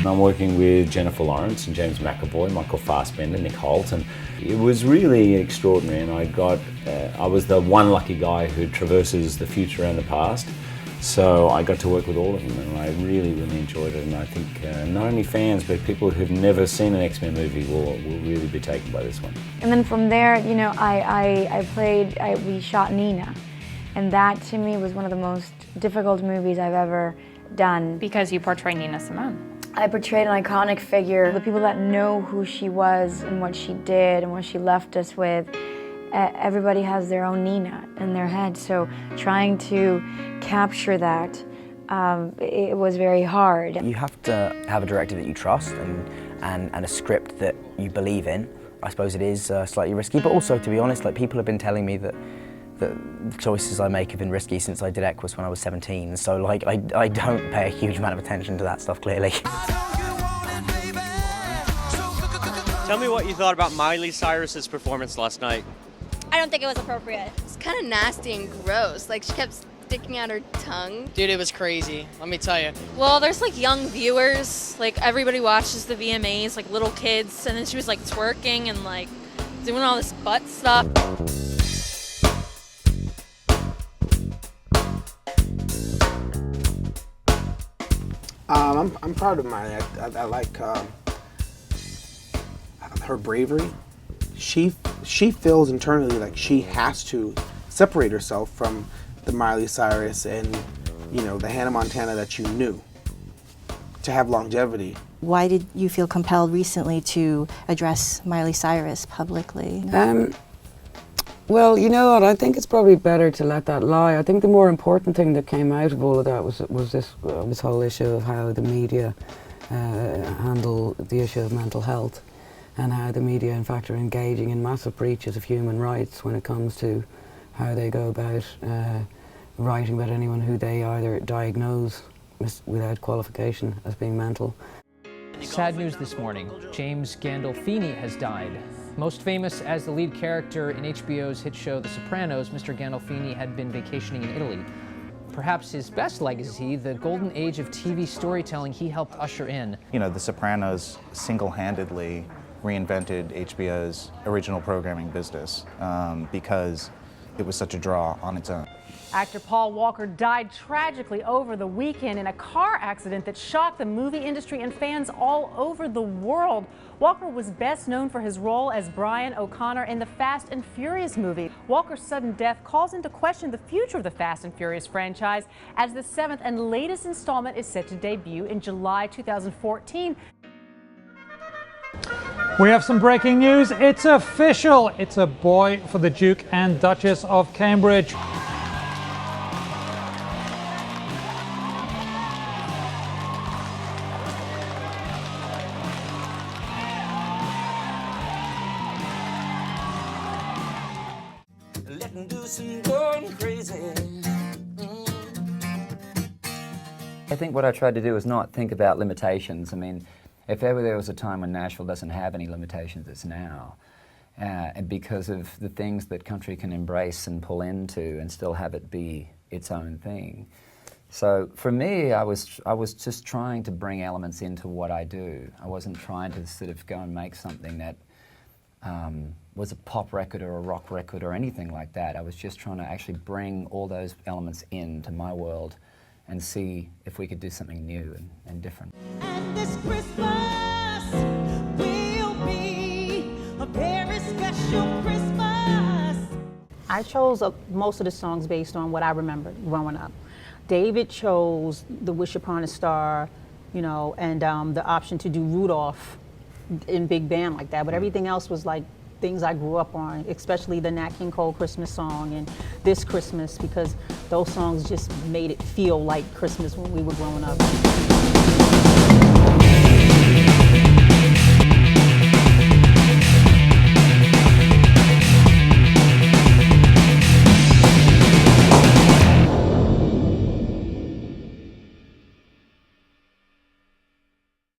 I'm working with Jennifer Lawrence and James McAvoy, Michael Fassbender, Nick Holt, and it was really extraordinary. And I was the one lucky guy who traverses the future and the past. So I got to work with all of them, and I really, really enjoyed it. And I think not only fans, but people who've never seen an X-Men movie will really be taken by this one. And then from there, you know, we shot Nina, and that to me was one of the most difficult movies I've ever done. Because you portray Nina Simone. I portrayed an iconic figure. The people that know who she was and what she did and what she left us with, everybody has their own Nina in their head. So trying to capture that, it was very hard. You have to have a director that you trust and a script that you believe in. I suppose it is slightly risky, but also, to be honest, like, people have been telling me that the choices I make have been risky since I did Equus when I was 17. So, like, I don't pay a huge amount of attention to that stuff, clearly. Tell me what you thought about Miley Cyrus's performance last night. I don't think it was appropriate. It's kind of nasty and gross. Like, she kept sticking out her tongue. Dude, it was crazy, let me tell you. Well, there's like young viewers, like everybody watches the VMAs, like little kids, and then she was like twerking and like doing all this butt stuff. I'm proud of Miley. I like her bravery. She feels internally like she has to separate herself from the Miley Cyrus and, you know, the Hannah Montana that you knew, to have longevity. Why did you feel compelled recently to address Miley Cyrus publicly? Well, you know what, I think it's probably better to let that lie. I think the more important thing that came out of all of that was this whole issue of how the media handle the issue of mental health, and how the media, in fact, are engaging in massive breaches of human rights when it comes to how they go about writing about anyone who they either diagnose without qualification as being mental. Sad news this morning. James Gandolfini has died. Most famous as the lead character in HBO's hit show The Sopranos, Mr. Gandolfini had been vacationing in Italy. Perhaps his best legacy, the golden age of TV storytelling he helped usher in. You know, The Sopranos single-handedly reinvented HBO's original programming business because it was such a draw on its own. Actor Paul Walker died tragically over the weekend in a car accident that shocked the movie industry and fans all over the world. Walker was best known for his role as Brian O'Connor in the Fast and Furious movie. Walker's sudden death calls into question the future of the Fast and Furious franchise, as the 7th and latest installment is set to debut in July 2014. We have some breaking news. It's official. It's a boy for the Duke and Duchess of Cambridge. I think what I tried to do is not think about limitations. I mean, if ever there was a time when Nashville doesn't have any limitations, it's now. And because of the things that country can embrace and pull into and still have it be its own thing. So for me, I was just trying to bring elements into what I do. I wasn't trying to sort of go and make something that was a pop record or a rock record or anything like that. I was just trying to actually bring all those elements into my world and see if we could do something new and different. And this Christmas will be a very special Christmas. I chose most of the songs based on what I remembered growing up. David chose the Wish Upon a Star, you know, and the option to do Rudolph in big band like that, but everything else was like things I grew up on, especially the Nat King Cole Christmas song and This Christmas, because those songs just made it feel like Christmas when we were growing up.